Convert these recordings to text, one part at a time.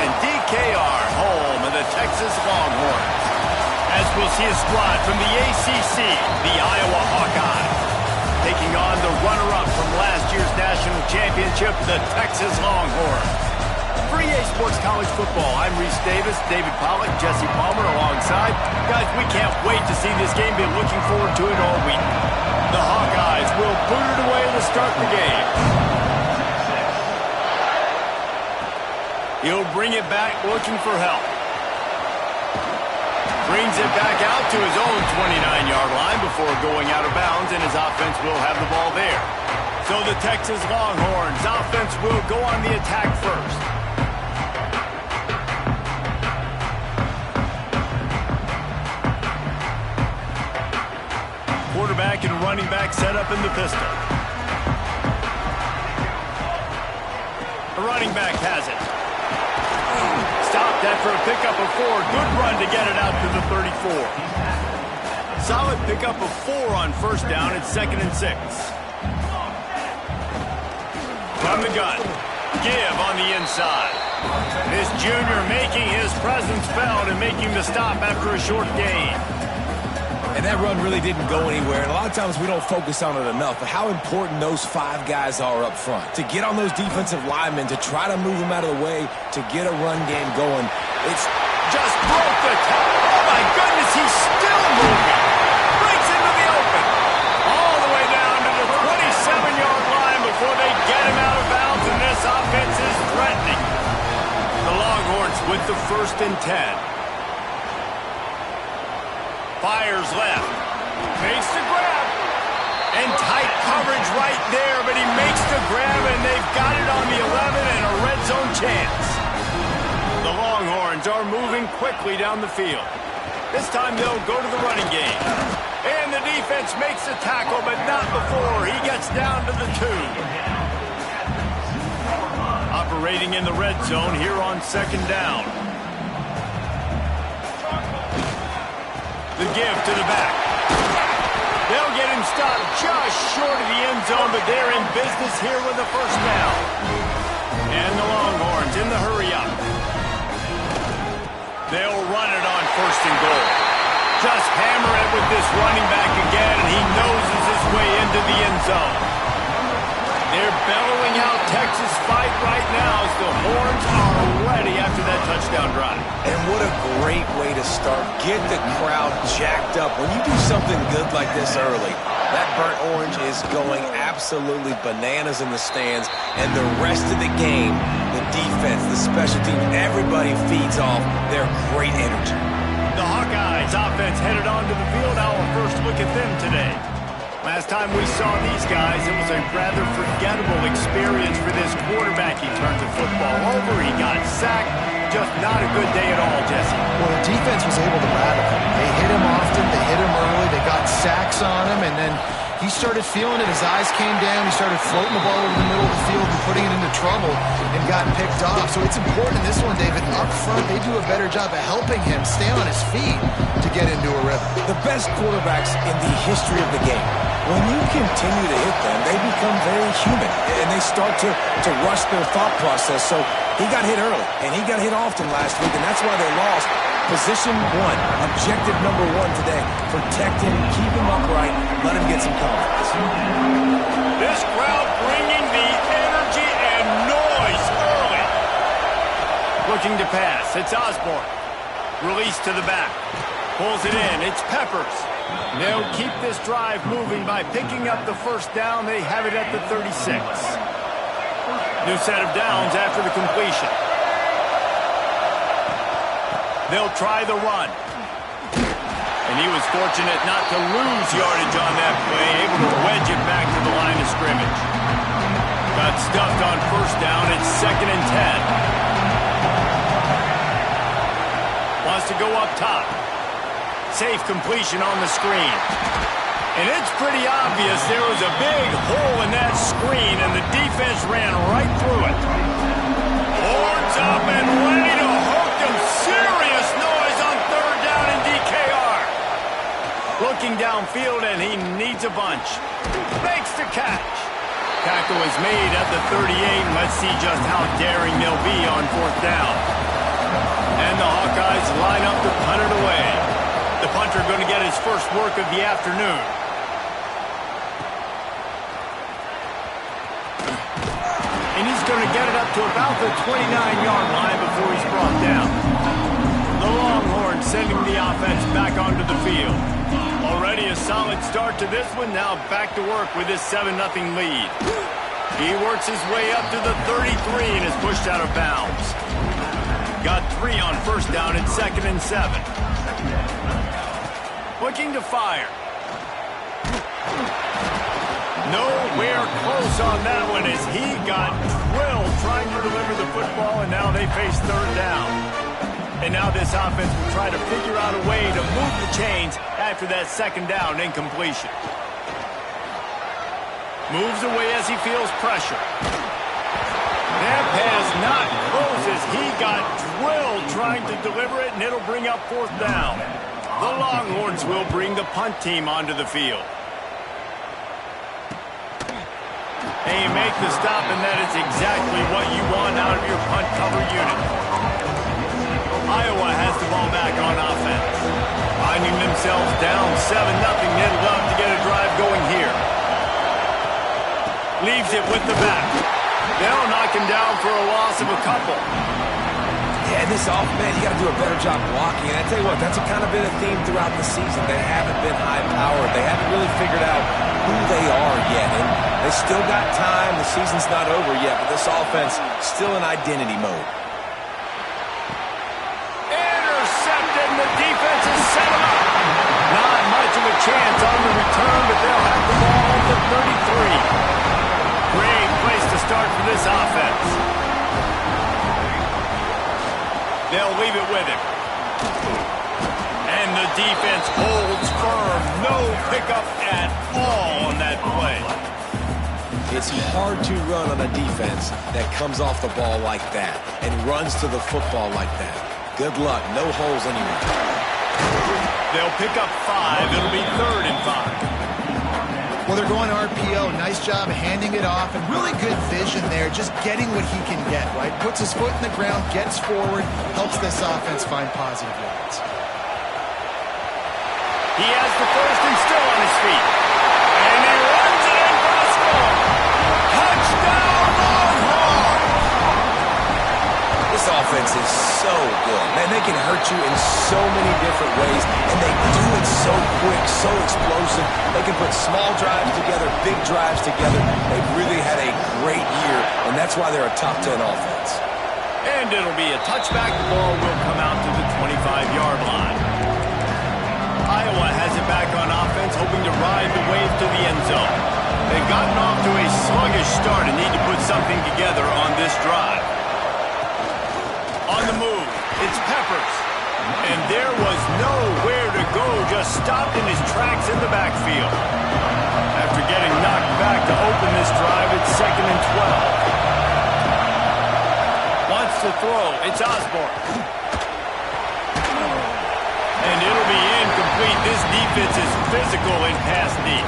and DKR, home of the Texas Longhorns. As we'll see a squad from the ACC, the Iowa Hawkeyes, taking on the runner-up from last year's national championship, the Texas Longhorns. For EA Sports College Football, I'm Reese Davis, David Pollack, Jesse Palmer alongside. Guys, we can't wait to see this game. Been looking forward to it all week. The Hawkeyes will boot it away to start the game. He'll bring it back looking for help. Brings it back out to his own 29-yard line before going out of bounds, and his offense will have the ball there. So the Texas Longhorns offense will go on the attack first. Quarterback and running back set up in the pistol. The running back has it. Stopped after a pickup of 4. Good run to get it out to the 34. Solid pickup of 4 on first down. It's 2nd and 6. From the gun. Give on the inside. This junior making his presence felt and making the stop after a short gain. And that run really didn't go anywhere. And a lot of times we don't focus on it enough, but how important those 5 guys are up front. To get on those defensive linemen, to try to move them out of the way, to get a run game going. It's just broke the top. Oh, my goodness, he's still moving. Breaks into the open. All the way down to the 27-yard line before they get him out of bounds, and this offense is threatening. The Longhorns with the 1st and 10. Fires left. Makes the grab. And tight coverage right there, but he makes the grab, and they've got it on the 11 and a red zone chance. The Longhorns are moving quickly down the field. This time they'll go to the running game. And the defense makes the tackle, but not before he gets down to the 2. Operating in the red zone here on 2nd down. The give to the back. They'll get him stopped just short of the end zone, but they're in business here with a 1st down. And the Longhorns in the hurry up. They'll run it on 1st and goal. Just hammer it with this running back again, and he noses his way into the end zone. They're bellowing out Texas fight right now as the Horns are ready after that touchdown drive. And what a great way to start. Get the crowd jacked up. When you do something good like this early, that burnt orange is going absolutely bananas in the stands. And the rest of the game, the defense, the special team, everybody feeds off their great energy. The Hawkeyes offense headed onto the field. Our first look at them today. Last time we saw these guys, it was a rather forgettable experience for this quarterback. He turned the football over, he got sacked. Just not a good day at all, Jesse. Well, the defense was able to rattle him. They hit him often, they hit him early, they got sacks on him, and then he started feeling it. His eyes came down, he started floating the ball over the middle of the field and putting it into trouble and got picked off. So it's important in this one, David, up front, they do a better job of helping him stay on his feet to get into a rhythm. The best quarterbacks in the history of the game, when you continue to hit them, they become very human, and they start to rush their thought process. So he got hit early, and he got hit often last week, and that's why they lost. Position 1, objective number 1 today. Protect him, keep him upright, let him get some confidence. This crowd bringing the energy and noise early. Looking to pass, it's Osborne. Release to the back. Pulls it in, it's Peppers. They'll keep this drive moving by picking up the 1st down. They have it at the 36. New set of downs after the completion. They'll try the run. And he was fortunate not to lose yardage on that play, able to wedge it back to the line of scrimmage. Got stuffed on 1st down. It's 2nd and 10. Wants to go up top. Safe completion on the screen. And it's pretty obvious there was a big hole in that screen, and the defense ran right through it. Horns up and ready to hook them. Serious noise on 3rd down in DKR. Looking downfield, and he needs a bunch. Makes the catch. Tackle is made at the 38, and let's see just how daring they'll be on 4th down. And the Hawkeyes line up to punt it away. The punter going to get his first work of the afternoon. And he's going to get it up to about the 29-yard line before he's brought down. The Longhorns sending the offense back onto the field. Already a solid start to this one. Now back to work with this 7-0 lead. He works his way up to the 33 and is pushed out of bounds. Got 3 on first down and 2nd and 7. Looking to fire. Nowhere close on that one as he got drilled trying to deliver the football, and now they face 3rd down. And now this offense will try to figure out a way to move the chains after that 2nd down incompletion. Moves away as he feels pressure. That pass not close as he got drilled trying to deliver it, and it'll bring up 4th down. The Longhorns will bring the punt team onto the field. And you make the stop, and that is exactly what you want out of your punt cover unit. Iowa has the ball back on offense. Finding themselves down 7-0, they'd love to get a drive going here. Leaves it with the back. They'll knock him down for a loss of a couple. Yeah, this offense, you got to do a better job blocking. And I tell you what, that's kind of been a theme throughout the season. They haven't been high-powered. They haven't really figured out who they are yet. And they still got time. The season's not over yet, but this offense still in identity mode. Intercepted, and the defense has set him up. Not much of a chance on the return, but they'll have the ball at the 33. Great place to start for this offense. They'll leave it with him. And the defense holds firm. No pickup at all on that play. It's hard to run on a defense that comes off the ball like that and runs to the football like that. Good luck. No holes anywhere. They'll pick up 5. It'll be 3rd and 5. Well, they're going RPO. Nice job handing it off, and really good vision there, just getting what he can get, right? Puts his foot in the ground, gets forward, helps this offense find positive yards. He has the first and still on his feet. And he runs it in for the score. Touchdown, Longhorns! This offense is so good. Man, they can hurt you in so many different ways, and they do it so quick, so explosive. They can put small drives together, big drives together. They've really had a great year, and that's why they're a top 10 offense. And it'll be a touchback. The ball will come out to the 25-yard line. Iowa has it back on offense, hoping to ride the wave to the end zone. They've gotten off to a sluggish start and need to put something together on this drive. On the move, it's Peppers. And there was nowhere to go, just stopped in his tracks in the backfield. After getting knocked back to open this drive, it's 2nd and 12. Wants to throw, it's Osborne. And it'll be incomplete. This defense is physical in pass deep.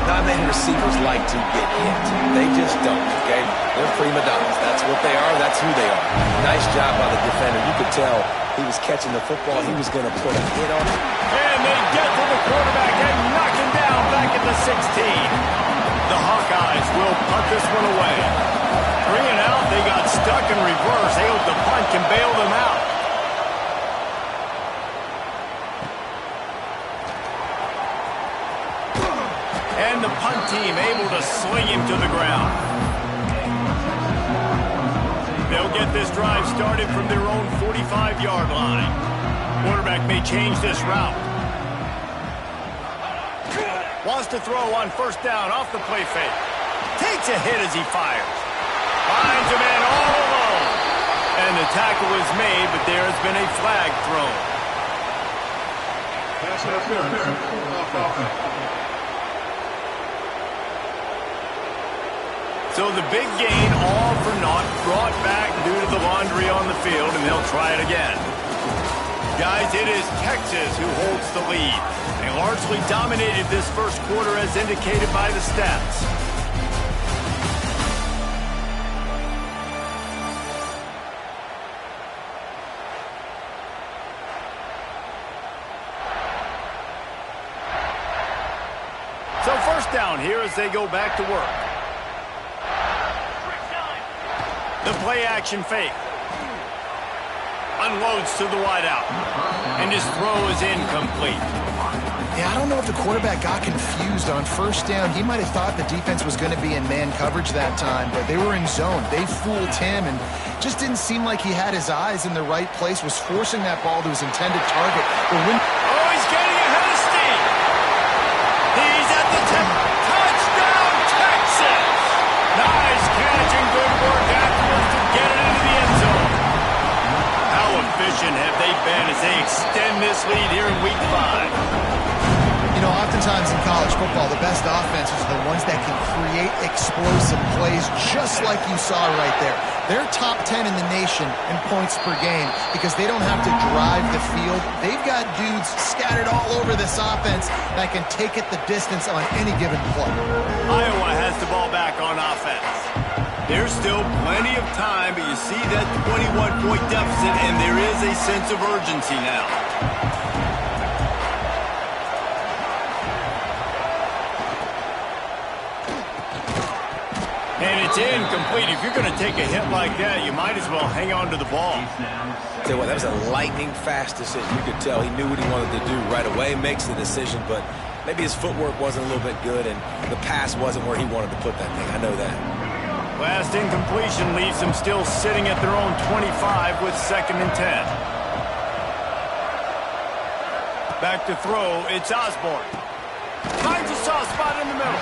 Not many receivers like to get hit. They just don't, okay? They're prima donnas. That's what they are. That's who they are. Nice job by the defender. You could tell he was catching the football. He was going to put a hit on it. And they get to the quarterback and knock him down back at the 16. The Hawkeyes will punt this one away. 3 and out. They got stuck in reverse. They hope the punt can bail them out. And the punt team able to sling him to the ground. They'll get this drive started from their own 45-yard line. Quarterback may change this route. Wants to throw on first down off the play fake. Takes a hit as he fires. Finds a man all alone. And the tackle is made, but there has been a flag thrown. Pass interference. So the big gain, all for naught, brought back due to the laundry on the field, and they'll try it again. Guys, it is Texas who holds the lead. They largely dominated this first quarter as indicated by the stats. first down here as they go back to work. The play-action fake. Unloads to the wideout. And his throw is incomplete. Yeah, I don't know if the quarterback got confused on first down. He might have thought the defense was going to be in man coverage that time, but they were in zone. They fooled him and just didn't seem like he had his eyes in the right place, was forcing that ball to his intended target. Oh, he's getting ahead of steam. He's at the tip. Touchdown, Texas! Nice catch and good work afterwards to get it into the end zone. How efficient have they been as they extend this lead here in Week 5? You know, oftentimes in college football, the best offenses are the ones that can create explosive plays just like you saw right there. They're top 10 in the nation in points per game because they don't have to drive the field. They've got dudes scattered all over this offense that can take it the distance on any given play. Iowa has the ball back on offense. There's still plenty of time, but you see that 21-point deficit, and there is a sense of urgency now. And it's incomplete. If you're going to take a hit like that, you might as well hang on to the ball. Tell you what, that was a lightning-fast decision. You could tell he knew what he wanted to do right away, makes the decision, but maybe his footwork wasn't a little bit good, and the pass wasn't where he wanted to put that thing. I know that. Last incompletion leaves them still sitting at their own 25 with 2nd and 10. Back to throw, it's Osborne. Finds a soft spot in the middle.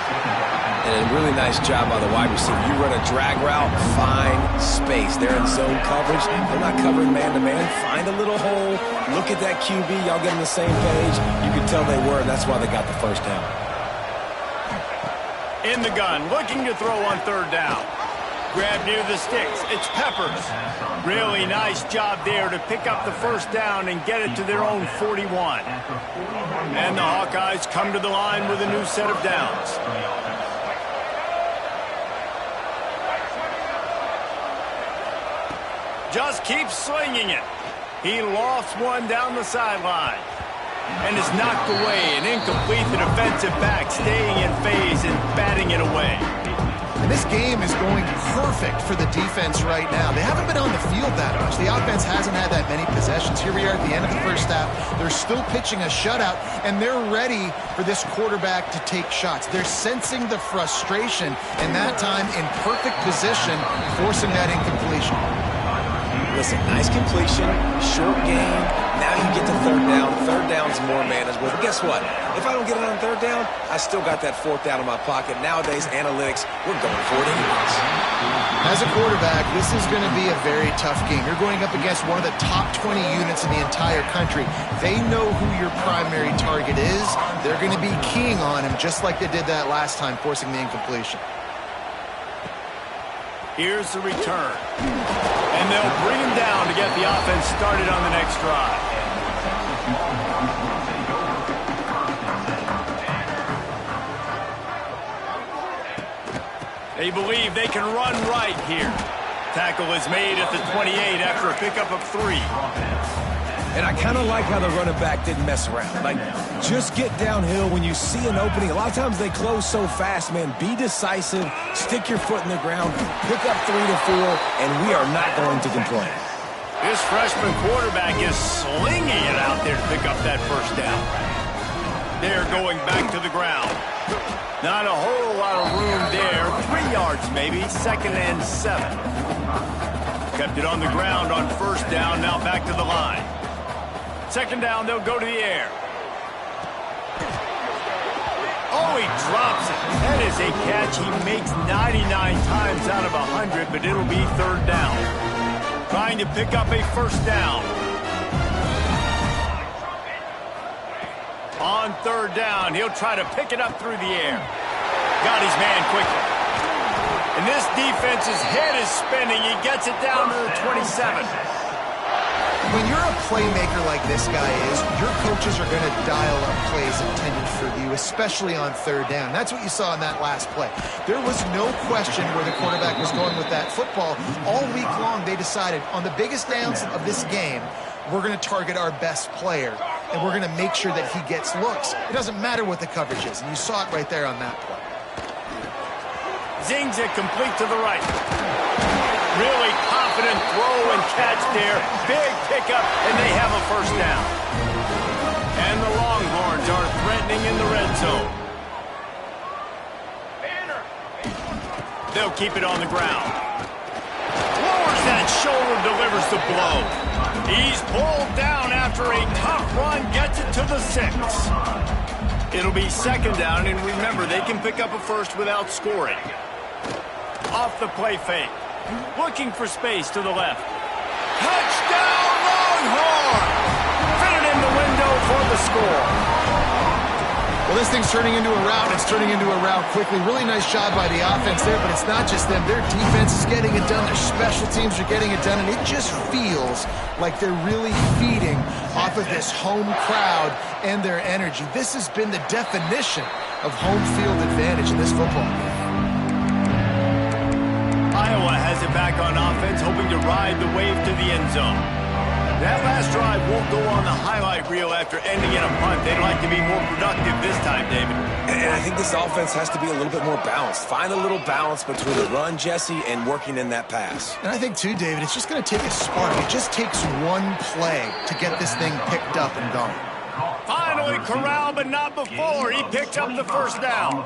And a really nice job by the wide receiver. You run a drag route, find space. They're in zone coverage. They're not covering man-to-man. Find a little hole. Look at that QB. Y'all get on the same page. You can tell they were, and that's why they got the first down. In the gun, looking to throw on 3rd down. Grab near the sticks. It's Peppers. Really nice job there to pick up the first down and get it to their own 41. And the Hawkeyes come to the line with a new set of downs. Just keeps swinging it. He lofts one down the sideline. And is knocked away and incomplete. The defensive back staying in phase and batting it away. And this game is going perfect for the defense right now. They haven't been on the field that much. The offense hasn't had that many possessions. Here we are at the end of the first half. They're still pitching a shutout, and they're ready for this quarterback to take shots. They're sensing the frustration, and that time in perfect position, forcing that incompletion. Listen, nice completion, short game. Now you get to 3rd down. 3rd down's more manageable. But guess what? If I don't get it on 3rd down, I still got that 4th down in my pocket. Nowadays, analytics, we're going for it anyways. As a quarterback, this is going to be a very tough game. You're going up against one of the top 20 units in the entire country. They know who your primary target is. They're going to be keying on him just like they did that last time, forcing the incompletion. Here's the return. And they'll bring him down to get the offense started on the next drive. They believe they can run right here. Tackle is made at the 28 after a pickup of 3. And I kind of like how the running back didn't mess around. Like, just get downhill when you see an opening. A lot of times they close so fast, man. Be decisive, stick your foot in the ground, pick up 3 to 4, and we are not going to complain. This freshman quarterback is slinging it out there to pick up that first down. They're going back to the ground. Not a whole lot of room there. 3 yards maybe, 2nd and 7. Kept it on the ground on first down, now back to the line. 2nd down, they'll go to the air. Oh, he drops it. That is a catch he makes 99 times out of 100, but it'll be 3rd down. Trying to pick up a first down. On 3rd down, he'll try to pick it up through the air. Got his man quickly. And this defense's head is spinning. He gets it down to the 27. When you're a playmaker like this guy is, your coaches are going to dial up plays intended for you, especially on 3rd down. That's what you saw in that last play. There was no question where the quarterback was going with that football. All week long, they decided on the biggest downs of this game, we're going to target our best player. and we're going to make sure that he gets looks. It doesn't matter what the coverage is, and you saw it right there on that play. Zings it complete to the right. Really confident throw and catch there. Big pickup, and they have a first down. And the Longhorns are threatening in the red zone. They'll keep it on the ground. Lowers that shoulder, delivers the blow. He's pulled down after a tough run, gets it to the 6. It'll be second down, and remember, they can pick up a first without scoring. Off the play fake. Looking for space to the left. Touchdown, Longhorn! Fit it in the window for the score. Well, this thing's turning into a rout. It's turning into a rout quickly. Really nice job by the offense there, but it's not just them. Their defense is getting it done. Their special teams are getting it done, and it just feels like they're really feeding off of this home crowd and their energy. This has been the definition of home field advantage in this football game. Iowa has it back on offense, hoping to ride the wave to the end zone. That last drive won't go on the highlight reel after ending in a punt. They'd like to be more productive this time, David. And I think this offense has to be a little bit more balanced. Find a little balance between the run, Jesse, and working in that pass. And I think, too, David, it's just going to take a spark. It just takes one play to get this thing picked up and going. Finally corralled, but not before. He picked up the first down.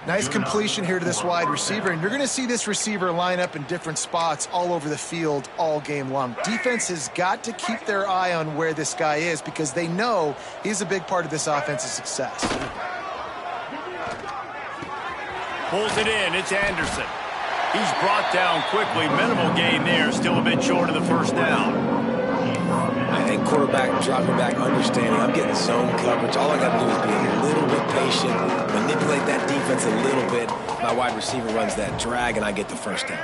Nice completion here to this wide receiver, and you're going to see this receiver line up in different spots all over the field all game long. Defense has got to keep their eye on where this guy is because they know he's a big part of this offense's success. Pulls it in. It's Anderson. He's brought down quickly. Minimal gain there. Still a bit short of the first down. I think quarterback dropping back, understanding I'm getting zone coverage. All I got to do is be a little bit patient, manipulate that defense a little bit. My wide receiver runs that drag, and I get the first down.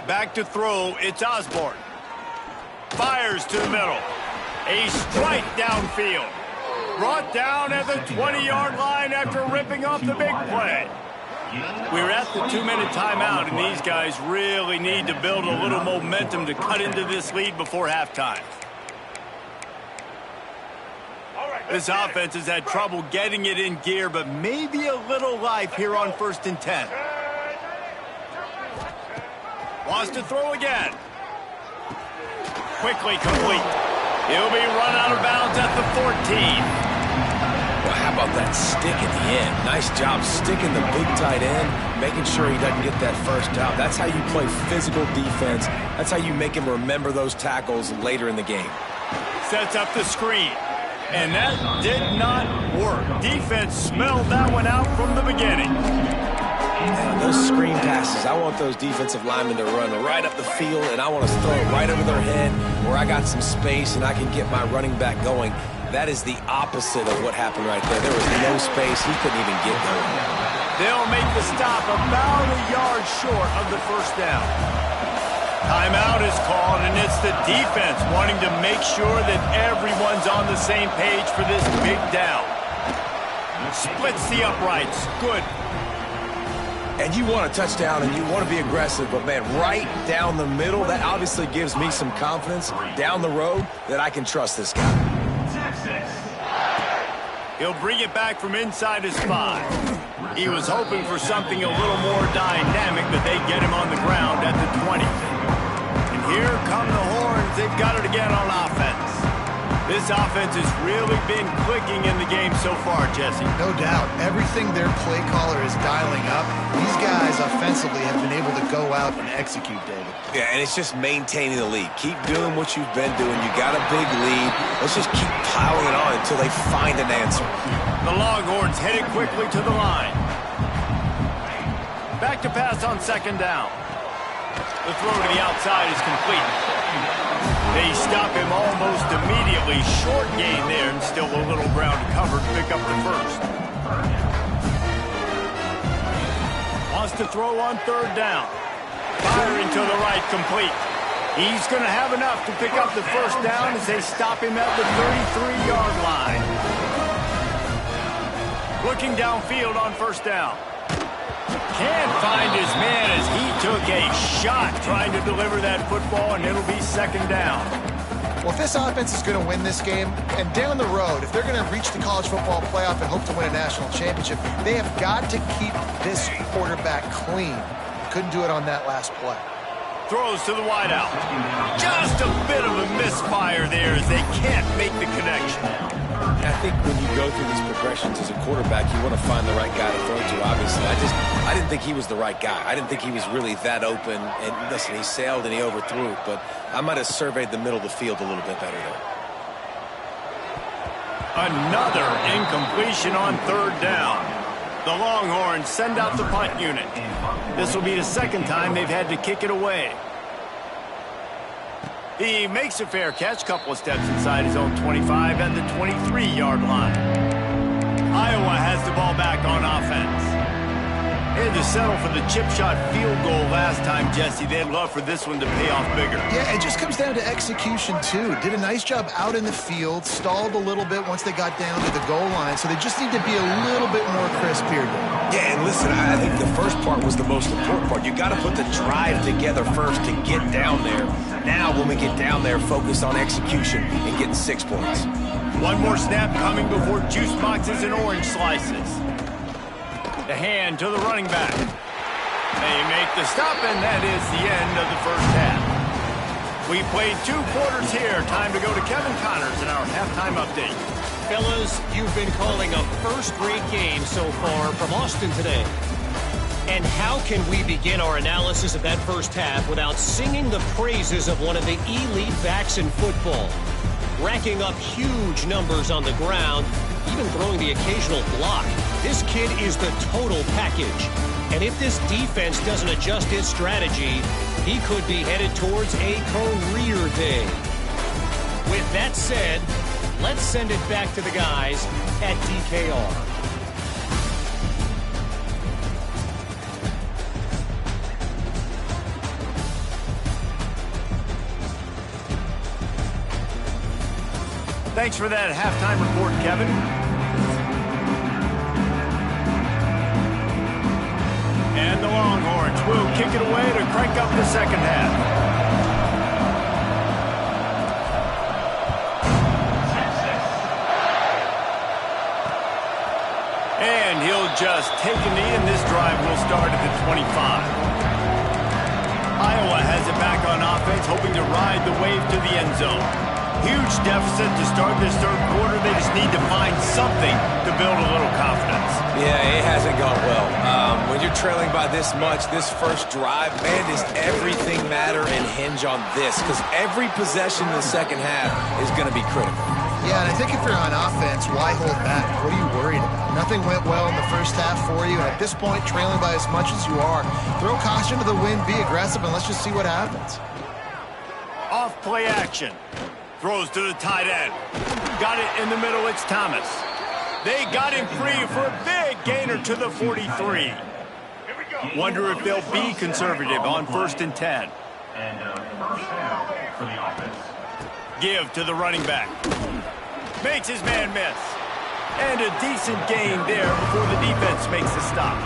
Back to throw. It's Osborne. Fires to the middle. A strike downfield. Brought down at the 20-yard line after ripping off the big play. We're at the 2-minute timeout, and these guys really need to build a little momentum to cut into this lead before halftime. This offense has had trouble getting it in gear, but maybe a little life here on 1st and 10. Wants to throw again. Quickly complete. He'll be run out of bounds at the 14. Well, how about that stick at the end? Nice job sticking the big tight end, making sure he doesn't get that first down. That's how you play physical defense. That's how you make him remember those tackles later in the game. Sets up the screen. And that did not work. Defense smelled that one out from the beginning. Man, those screen passes, I want those defensive linemen to run right up the field, and I want to throw it right over their head where I got some space and I can get my running back going. That is the opposite of what happened right there. There was no space. He couldn't even get going. They'll make the stop about a yard short of the first down. Timeout is called, and it's the defense wanting to make sure that everyone's on the same page for this big down. Splits the uprights. Good. And you want a touchdown, and you want to be aggressive, but, man, right down the middle, that obviously gives me some confidence down the road that I can trust this guy. He'll bring it back from inside his 5. He was hoping for something a little more dynamic, but they get him on the ground at the 20. And here come the horns. They've got it again on offense. This offense has really been clicking in the game so far, Jesse. No doubt. Everything their play caller is dialing up, these guys offensively have been able to go out and execute, David. Yeah, and it's just maintaining the lead. Keep doing what you've been doing. You got a big lead. Let's just keep piling it on until they find an answer. The Longhorns headed quickly to the line. Back to pass on 2nd down. The throw to the outside is complete. They stop him almost immediately. Short gain there, and still a little ground to cover to pick up the first. Wants to throw on 3rd down. Firing to the right, complete. He's going to have enough to pick up the first down as they stop him at the 33-yard line. Looking downfield on 1st down. Can't find his man as he took a shot trying to deliver that football, and it'll be 2nd down. Well, if this offense is going to win this game, and down the road, if they're going to reach the college football playoff and hope to win a national championship, they have got to keep this quarterback clean. Couldn't do it on that last play. Throws to the wideout. Just a bit of a misfire there as they can't make the connection. I think when you go through these progressions as a quarterback, you want to find the right guy to throw to, obviously. I didn't think he was the right guy. I didn't think he was really that open. And listen, he sailed and he overthrew it, but I might have surveyed the middle of the field a little bit better there. Another incompletion on third down. The Longhorns send out the punt unit. This will be the second time they've had to kick it away. He makes a fair catch, couple of steps inside his own 25 at the 23-yard line. Iowa has the ball back on offense. They had to settle for the chip shot field goal last time, Jesse. They'd love for this one to pay off bigger. Yeah, it just comes down to execution, too. Did a nice job out in the field, stalled a little bit once they got down to the goal line, so they just need to be a little bit more crisp here. Yeah, and listen, I think the first part was the most important part. You got to put the drive together first to get down there. Now, when we get down there, focus on execution and getting 6 points. One more snap coming before juice boxes and orange slices. The hand to the running back. They make the stop, and that is the end of the first half. We played 2 quarters here. Time to go to Kevin Connors in our halftime update. Fellas, you've been calling a first-rate game so far from Austin today. And how can we begin our analysis of that first half without singing the praises of one of the elite backs in football? Racking up huge numbers on the ground, even throwing the occasional block. This kid is the total package. And if this defense doesn't adjust its strategy, he could be headed towards a career day. With that said, let's send it back to the guys at DKR. Thanks for that halftime report, Kevin. And the Longhorns will kick it away to crank up the second half. And he'll just take a knee, and this drive will start at the 25. Iowa has it back on offense, hoping to ride the wave to the end zone. Huge deficit to start this third quarter. They just need to find something to build a little confidence. Yeah, it hasn't gone well. When you're trailing by this much, this first drive, man, does everything matter and hinge on this? Because every possession in the second half is going to be critical. Yeah, and I think if you're on offense, why hold back? What are you worried about? Nothing went well in the first half for you. And at this point, trailing by as much as you are, throw caution to the wind, be aggressive, and let's just see what happens. Off play action. Throws to the tight end. Got it in the middle. It's Thomas. They got him free for a big gainer to the 43. Wonder if they'll be conservative on 1st and 10. And first down for the offense. Give to the running back. Makes his man miss. And a decent gain there before the defense makes the stop.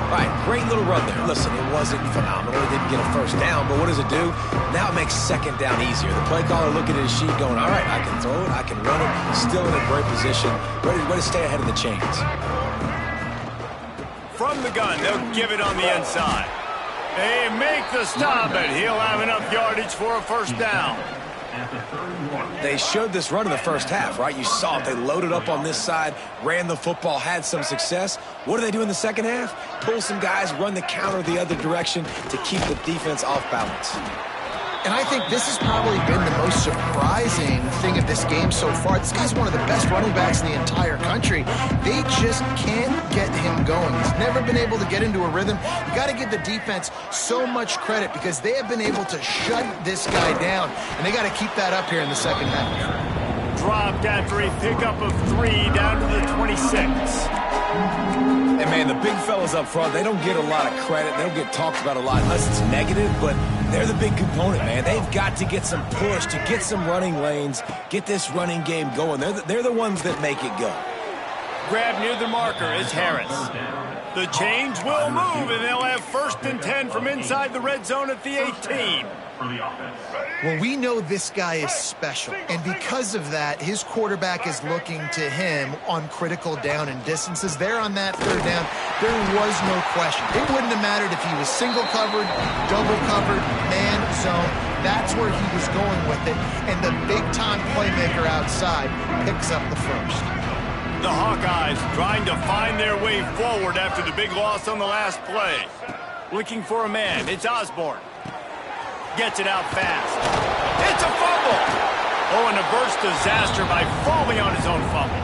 All right, great little run there. Listen, it wasn't phenomenal. It didn't get a first down, but what does it do? Now it makes second down easier. The play caller looking at his sheet going, all right, I can throw it, I can run it. Still in a great position, ready to stay ahead of the chains. From the gun, they'll give it on the inside. They make the stop, and he'll have enough yardage for a first down. They showed this run in the first half, right? You saw it. They loaded up on this side, ran the football, had some success. What do they do in the second half? Pull some guys, run the counter the other direction to keep the defense off balance. And I think this has probably been the most surprising thing of this game so far. This guy's one of the best running backs in the entire country. They just can't get him going. He's never been able to get into a rhythm. You got to give the defense so much credit because they have been able to shut this guy down, and they got to keep that up here in the second half. Dropped after a pickup of 3 down to the 26. And, man, the big fellas up front, they don't get a lot of credit. They don't get talked about a lot unless it's negative, but they're the big component, man. They've got to get some push, to get some running lanes, get this running game going. They're the ones that make it go. grab near the marker is Harris. The change will move, and they'll have 1st and 10 from inside the red zone at the 18. Well, we know this guy is special, and because of that, his quarterback is looking to him on critical down and distances. There on that 3rd down, there was no question. It wouldn't have mattered if he was single covered, double covered, man zone. That's where he was going with it, and the big-time playmaker outside picks up the 1st. The Hawkeyes trying to find their way forward after the big loss on the last play. Looking for a man. It's Osborne. Gets it out fast. It's a fumble. Oh, and averts disaster by falling on his own fumble.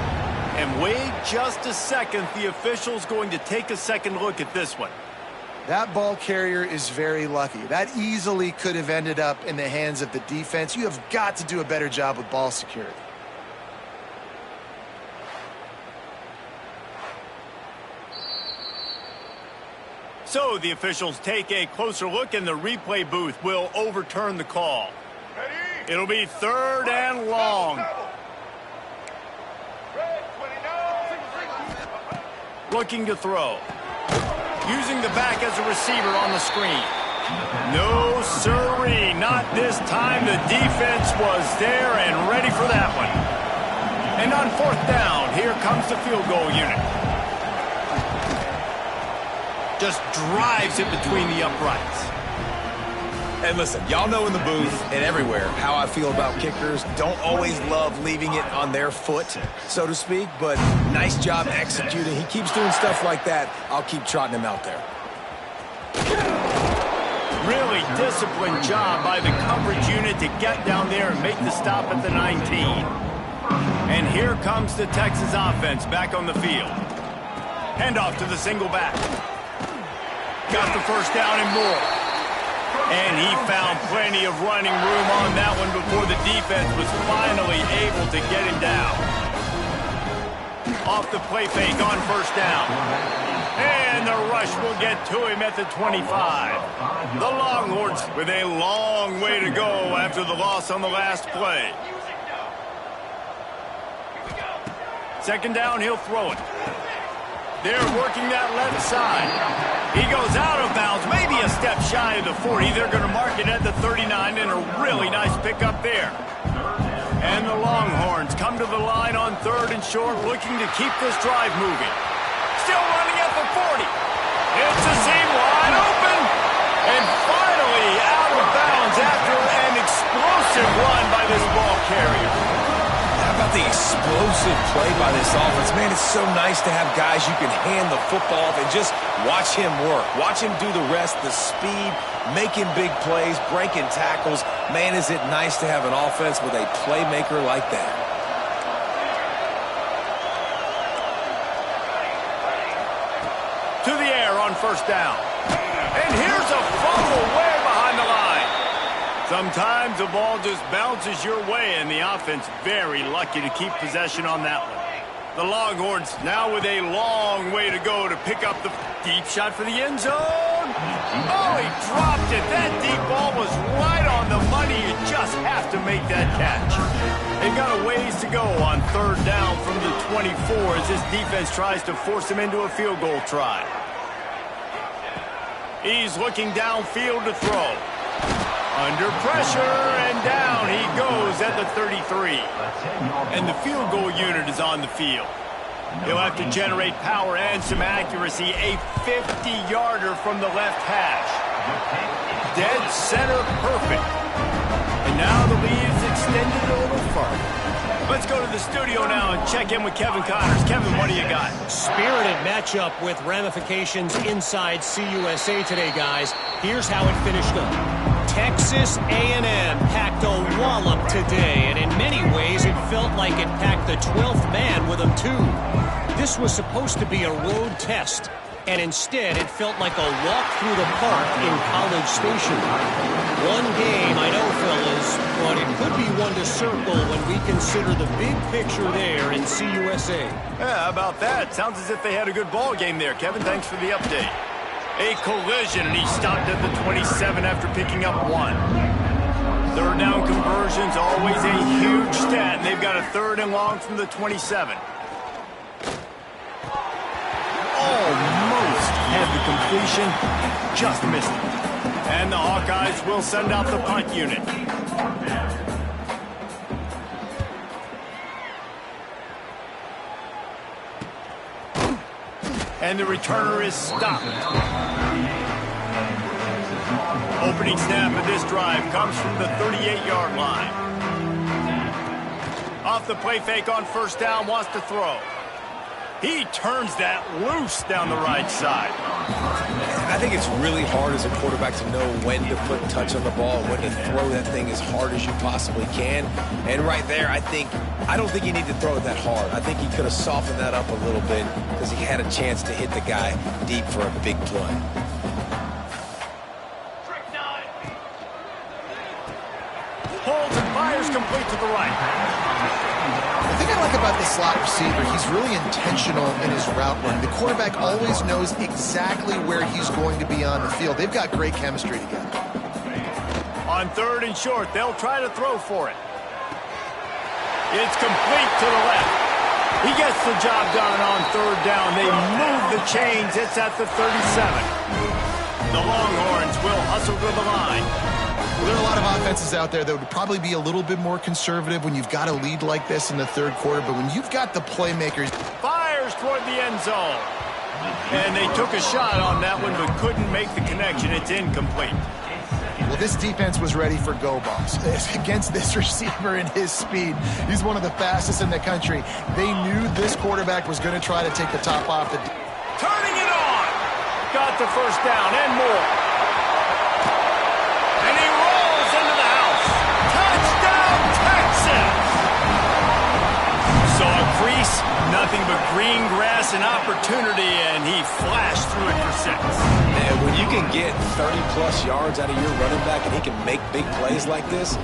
And wait just a second. The official's going to take a second look at this one. That ball carrier is very lucky. That easily could have ended up in the hands of the defense. You have got to do a better job with ball security. So the officials take a closer look, and the replay booth will overturn the call. It'll be 3rd and long. Looking to throw. Using the back as a receiver on the screen. No sirree, not this time. The defense was there and ready for that one. And on 4th down, here comes the field goal unit. Just drives it between the uprights. And listen, y'all know in the booth and everywhere how I feel about kickers. Don't always love leaving it on their foot, so to speak, but nice job executing. He keeps doing stuff like that. I'll keep trotting him out there. Really disciplined job by the coverage unit to get down there and make the stop at the 19. And here comes the Texas offense back on the field. Handoff to the single back. Got the 1st down and more. And he found plenty of running room on that one before the defense was finally able to get him down. Off the play fake on 1st down. And the rush will get to him at the 25. The Longhorns with a long way to go after the loss on the last play. 2nd down, he'll throw it. They're working that left side. He goes out of bounds, maybe a step shy of the 40. They're going to mark it at the 39, and a really nice pickup there. And the Longhorns come to the line on 3rd and short, looking to keep this drive moving. Still running at the 40. It's a seam wide open. And finally out of bounds after an explosive run by this ball carrier. How about the explosive play by this offense? Man, it's so nice to have guys you can hand the football off and just watch him work. Watch him do the rest, the speed, making big plays, breaking tackles. Man, is it nice to have an offense with a playmaker like that. To the air on 1st down. And here's a fumble way behind the line. Sometimes the ball just bounces your way, and the offense very lucky to keep possession on that one. The Longhorns now with a long way to go to pick up the deep shot for the end zone. Oh, he dropped it. That deep ball was right on the money. You just have to make that catch. They've got a ways to go on 3rd down from the 24 as this defense tries to force him into a field goal try. He's looking downfield to throw. Under pressure, and down he goes at the 33. And the field goal unit is on the field. He'll have to generate power and some accuracy. A 50-yarder from the left hash. Dead center perfect. And now the lead is extended a little further. Let's go to the studio now and check in with Kevin Connors. Kevin, what do you got? Spirited matchup with ramifications inside CUSA today, guys. Here's how it finished up. Texas A&M packed a wallop today, and in many ways it felt like it packed the 12th man with them too. This was supposed to be a road test, and instead it felt like a walk through the park in College Station. One game, I know, fellas, but it could be one to circle when we consider the big picture there in CUSA. Yeah, how about that? Sounds as if they had a good ball game there. Kevin, thanks for the update. A collision, and he stopped at the 27 after picking up 1. 3rd down conversions, always a huge stat, and they've got a 3rd and long from the 27. completion, just missed it. And the Hawkeyes will send out the punt unit. And the returner is stopped. Opening snap of this drive comes from the 38-yard line. Off the play fake on first down, wants to throw. He turns that loose down the right side. I think it's really hard as a quarterback to know when to put touch on the ball, when to throw that thing as hard as you possibly can. And right there, I don't think you need to throw it that hard. I think he could have softened that up a little bit because he had a chance to hit the guy deep for a big play. Holds and fires complete to the right. The thing I like about the slot receiver, he's really intentional in his route run. The quarterback always knows exactly where he's going to be on the field. They've got great chemistry together. On third and short, they'll try to throw for it. It's complete to the left. He gets the job done on third down. They move the chains. It's at the 37. The Longhorns will hustle to the line. Well, there are a lot of offenses out there that would probably be a little bit more conservative when you've got a lead like this in the third quarter, but when you've got the playmakers... Fires toward the end zone. And they took a shot on that one, but couldn't make the connection. It's incomplete. Well, this defense was ready for go balls. Against this receiver and his speed, he's one of the fastest in the country. They knew this quarterback was going to try to take the top off the... Turning it on. Got the first down and more. And he rolls into the house. Touchdown, Texas! Saw a crease, nothing but green grass and opportunity, and he flashed through it for 6. And when you can get 30-plus yards out of your running back and he can make big plays like this...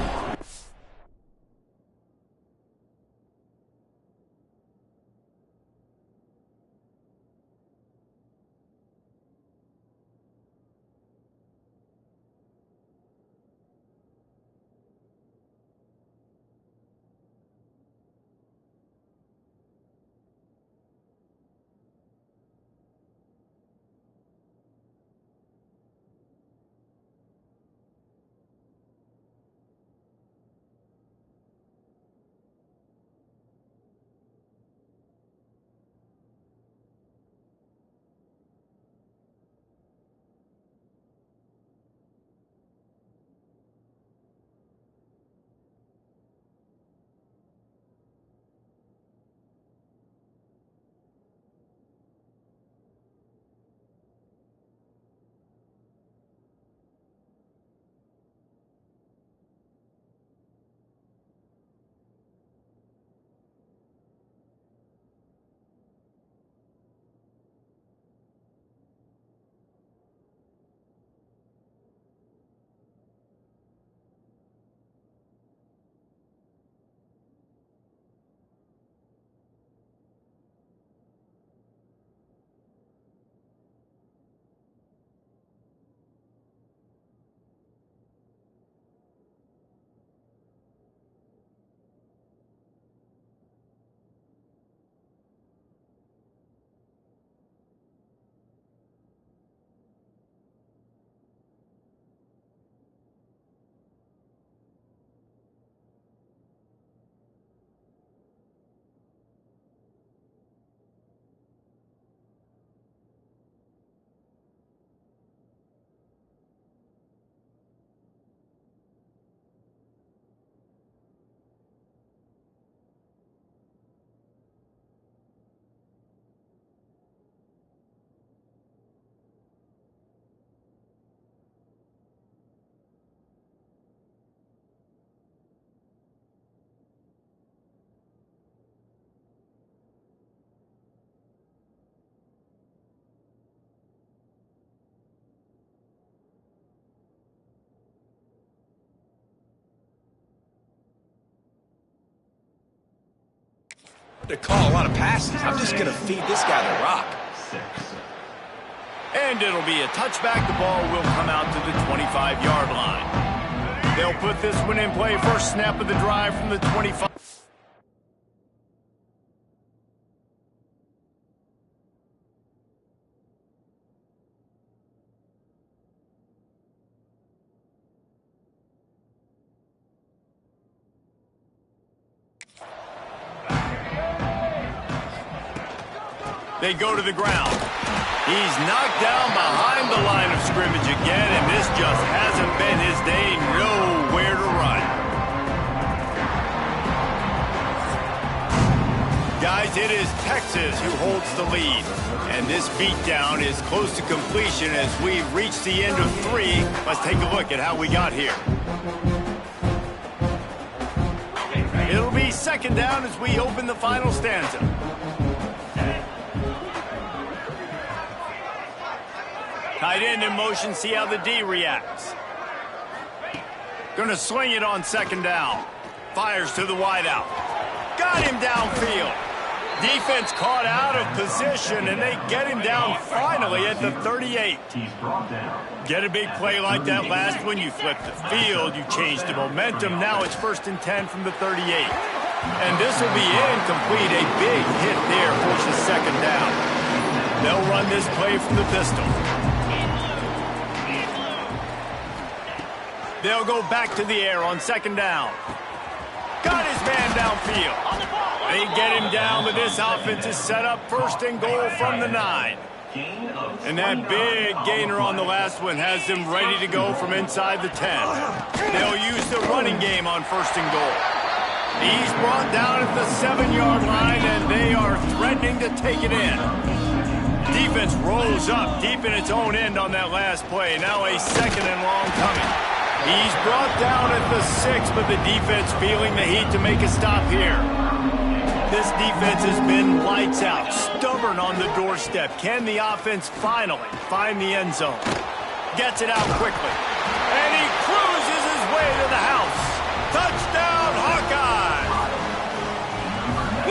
To call a lot of passes. I'm just going to feed this guy the rock. And it'll be a touchback. The ball will come out to the 25-yard line. They'll put this one in play. First snap of the drive from the 25. They go to the ground. He's knocked down behind the line of scrimmage again, and this just hasn't been his day. Nowhere to run. Guys, it is Texas who holds the lead. And this beatdown is close to completion as we've reached the end of 3. Let's take a look at how we got here. It'll be second down as we open the final stanza. Tight end in motion, see how the D reacts. Gonna swing it on second down. Fires to the wideout. Got him downfield. Defense caught out of position, and they get him down finally at the 38. He's brought down. Get a big play like that last one, you flip the field, you change the momentum. Now it's 1st and 10 from the 38. And this will be incomplete. A big hit there forces second down. They'll run this play from the pistol. They'll go back to the air on second down. Got his man downfield. They get him down, but this offense is set up 1st and goal from the 9. And that big gainer on the last one has them ready to go from inside the 10. They'll use the running game on 1st and goal. He's brought down at the 7-yard line, and they are threatening to take it in. Defense rolls up deep in its own end on that last play. Now a 2nd and long coming. He's brought down at the 6, but the defense feeling the heat to make a stop here. This defense has been lights out, stubborn on the doorstep. Can the offense finally find the end zone? Gets it out quickly. And he cruises his way to the house. Touchdown, Hawkeye!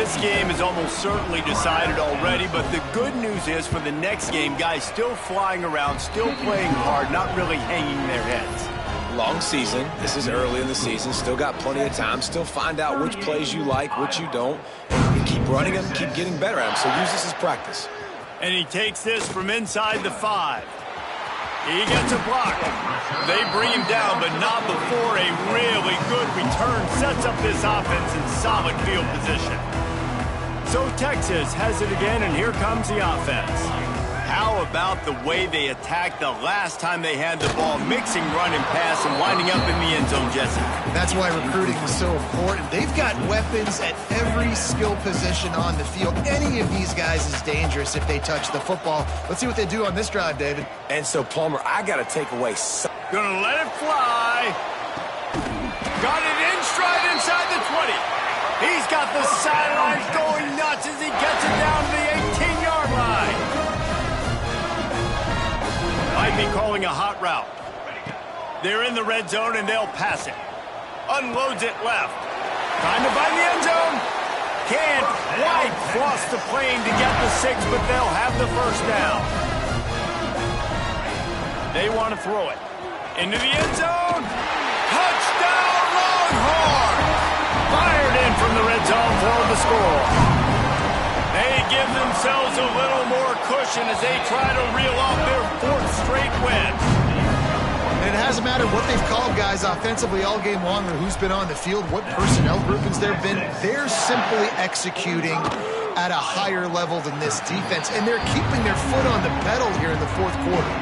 This game is almost certainly decided already, but the good news is for the next game, guys still flying around, still playing hard, not really hanging their heads. Long season. This is early in the season. Still got plenty of time. Still find out which plays you like, which you don't. And keep running them, keep getting better at them. So use this as practice. And he takes this from inside the 5. He gets a block. They bring him down, but not before a really good return sets up this offense in solid field position. So Texas has it again, and here comes the offense. How about the way they attacked the last time they had the ball, mixing run and pass and winding up in the end zone, Jesse? That's why recruiting is so important. They've got weapons at every skill position on the field. Any of these guys is dangerous if they touch the football. Let's see what they do on this drive, David. And so, Palmer, I got to take away Gonna let it fly. Got it in stride inside the 20. He's got the sidelines going nuts as he gets it down to the 18-yard line. Might be calling a hot route. They're in the red zone, and they'll pass it. Unloads it left. Trying to find the end zone. Can't quite cross the plane to get the 6, but they'll have the first down. They want to throw it. Into the end zone. Touchdown, Longhorn! Fired in from the red zone for the score. They give themselves a little more cushion as they try to reel off their 4th straight win. And it hasn't mattered what they've called guys offensively all game long or who's been on the field, what personnel groupings there have been. They're simply executing at a higher level than this defense, and they're keeping their foot on the pedal here in the 4th quarter.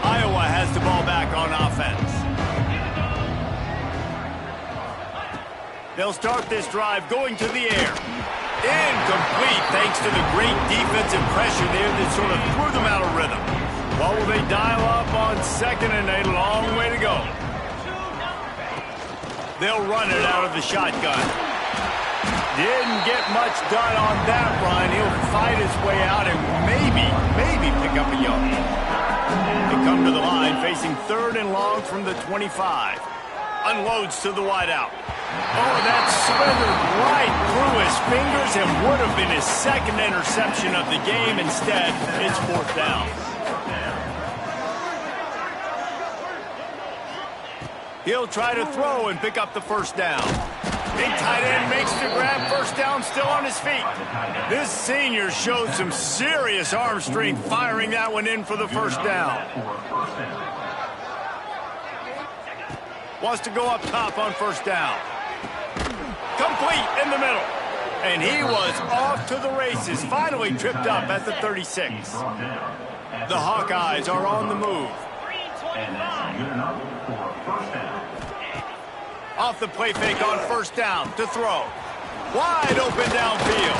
Iowa has the ball back on offense. They'll start this drive going to the air. Incomplete thanks to the great defensive pressure there that sort of threw them out of rhythm. What will they dial up on 2nd and a long way to go? They'll run it out of the shotgun. Didn't get much done on that run. He'll fight his way out and maybe pick up a yard. They come to the line facing 3rd and long from the 25. Unloads to the wideout. Oh, that slithered right through his fingers and would have been his 2nd interception of the game. Instead, it's 4th down. He'll try to throw and pick up the first down. Big tight end makes the grab, first down, still on his feet. This senior showed some serious arm strength firing that one in for the first down. Wants to go up top on first down. Complete in the middle. And he was off to the races, finally tripped up at the 36. The Hawkeyes are on the move. Off the play fake on first down to throw. Wide open downfield.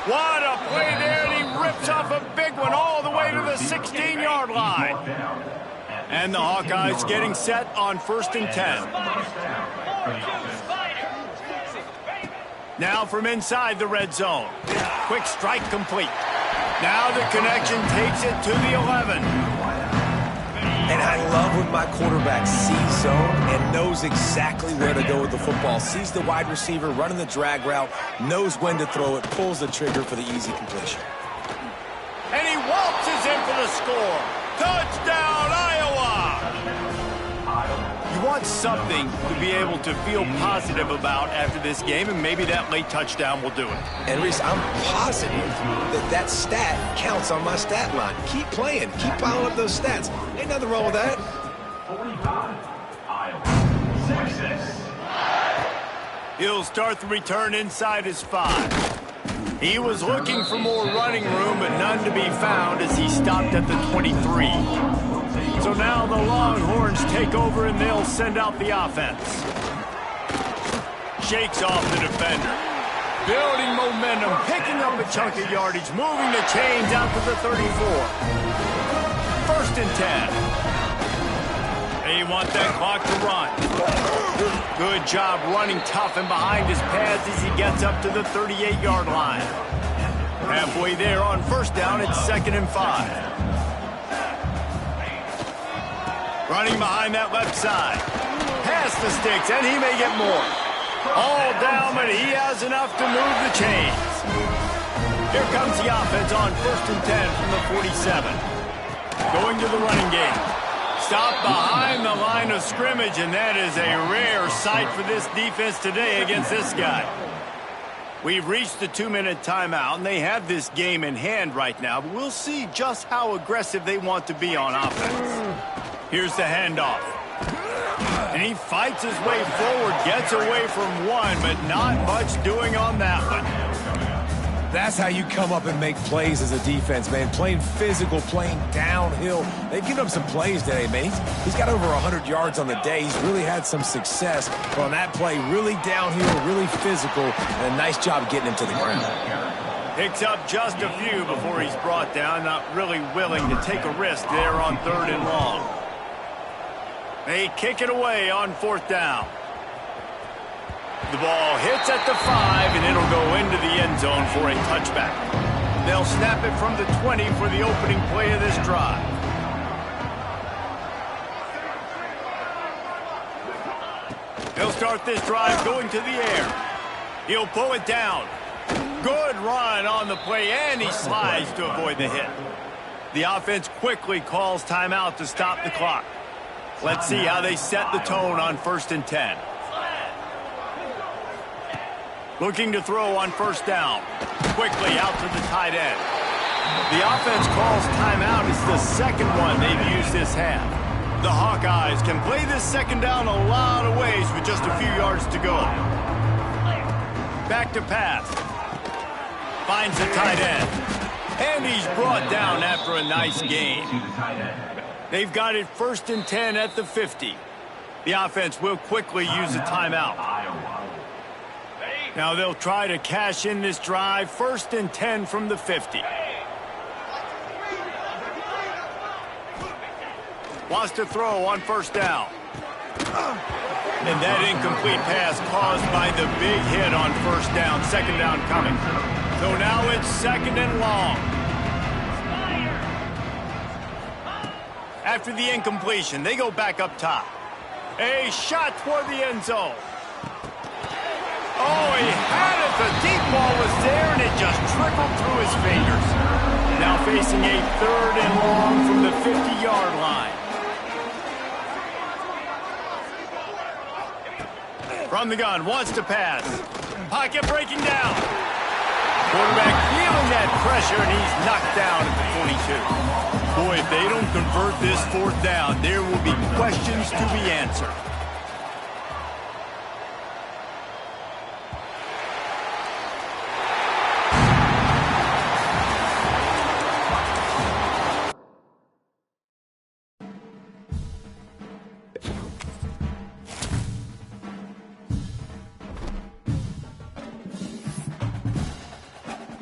What a play there, and he rips off a big one all the way to the 16-yard line. And the Hawkeyes getting set on 1st and 10. Now from inside the red zone. Quick strike complete. Now the connection takes it to the 11. And I love when my quarterback sees zone and knows exactly where to go with the football. Sees the wide receiver running the drag route, knows when to throw it, pulls the trigger for the easy completion. And he waltzes in for the score. Touchdown, Iowa! You want something to be able to feel positive about after this game, and maybe that late touchdown will do it. And Reese, I'm positive that stat counts on my stat line. Keep playing. Keep piling up those stats. Ain't nothing wrong with that. 45, Iowa, 6-6. He'll start the return inside his 5. He was looking for more running room, but none to be found as he stopped at the 23. So now the Longhorns take over and they'll send out the offense. Shakes off the defender. Building momentum, picking up a chunk of yardage, moving the chains out to the 34. 1st and 10. They want that clock to run. Good job running tough and behind his pads as he gets up to the 38-yard line. Halfway there on 1st down, it's 2nd and 5. Running behind that left side. Past the sticks, and he may get more. All down, but he has enough to move the chains. Here comes the offense on 1st and 10 from the 47. Going to the running game. Stop behind the line of scrimmage, and that is a rare sight for this defense today against this guy. We've reached the 2-minute timeout, and they have this game in hand right now, but we'll see just how aggressive they want to be on offense. Here's the handoff. And he fights his way forward, gets away from one, but not much doing on that one. That's how you come up and make plays as a defense, man. Playing physical, playing downhill. They've given him some plays today, man. He's got over 100 yards on the day. He's really had some success. But on that play, really downhill, really physical, and a nice job getting him to the ground. Picks up just a few before he's brought down, not really willing to take a risk there on 3rd and long. They kick it away on 4th down. The ball hits at the 5, and it'll go into the end zone for a touchback. They'll snap it from the 20 for the opening play of this drive. They'll start this drive going to the air. He'll pull it down. Good run on the play, and he slides to avoid the hit. The offense quickly calls timeout to stop the clock. Let's see how they set the tone on 1st and 10. Looking to throw on 1st down. Quickly out to the tight end. The offense calls timeout. It's the second one they've used this half. The Hawkeyes can play this 2nd down a lot of ways with just a few yards to go. Back to pass. Finds the tight end. And he's brought down after a nice gain. They've got it 1st and 10 at the 50. The offense will quickly use a timeout. Now they'll try to cash in this drive. 1st and 10 from the 50. Wants to throw on 1st down. And that incomplete pass caused by the big hit on 1st down. 2nd down coming. So now it's 2nd and long. After the incompletion, they go back up top. A shot toward the end zone. Oh, he had it. The deep ball was there, and it just trickled through his fingers. Now facing a 3rd and long from the 50-yard line. From the gun, wants to pass. Pocket breaking down. Quarterback feeling that pressure, and he's knocked down at the 22. Boy, if they don't convert this 4th down, there will be questions to be answered.